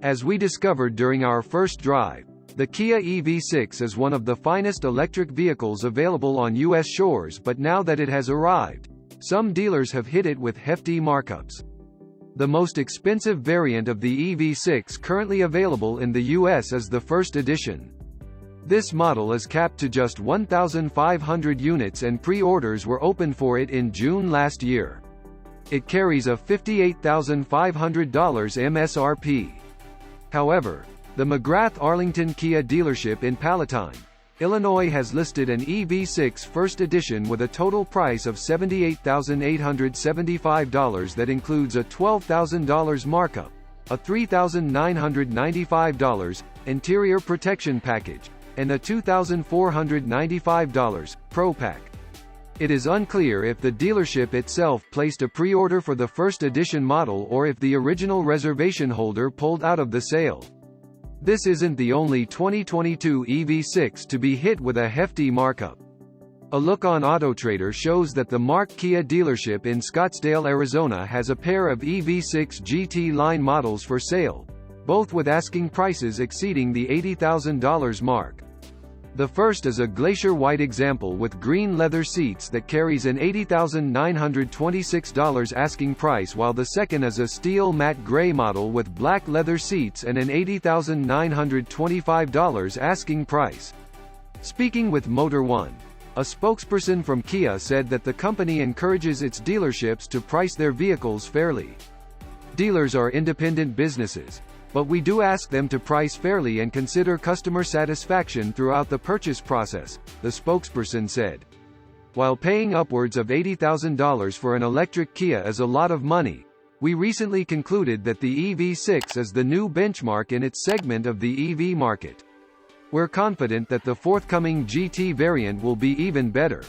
As we discovered during our first drive, the Kia EV6 is one of the finest electric vehicles available on U.S. shores, but now that it has arrived, some dealers have hit it with hefty markups. The most expensive variant of the EV6 currently available in the U.S. is the First Edition. This model is capped to just 1,500 units and pre-orders were opened for it in June last year. It carries a $58,500 MSRP. However, the McGrath Arlington Kia dealership in Palatine, Illinois has listed an EV6 First Edition with a total price of $78,875 that includes a $12,000 markup, a $3,995 interior protection package, and a $2,495 Pro Pack. It is unclear if the dealership itself placed a pre-order for the First Edition model or if the original reservation holder pulled out of the sale. This isn't the only 2022 EV6 to be hit with a hefty markup. A look on AutoTrader shows that the Mark Kia dealership in Scottsdale, Arizona has a pair of EV6 GT line models for sale, both with asking prices exceeding the $80,000 mark. The first is a glacier white example with green leather seats that carries an $80,926 asking price, while the second is a steel matte gray model with black leather seats and an $80,925 asking price. Speaking with Motor One, a spokesperson from Kia said that the company encourages its dealerships to price their vehicles fairly. Dealers are independent businesses, but we do ask them to price fairly and consider customer satisfaction throughout the purchase process, the spokesperson said. While paying upwards of $80,000 for an electric Kia is a lot of money, we recently concluded that the EV6 is the new benchmark in its segment of the EV market. We're confident that the forthcoming GT variant will be even better.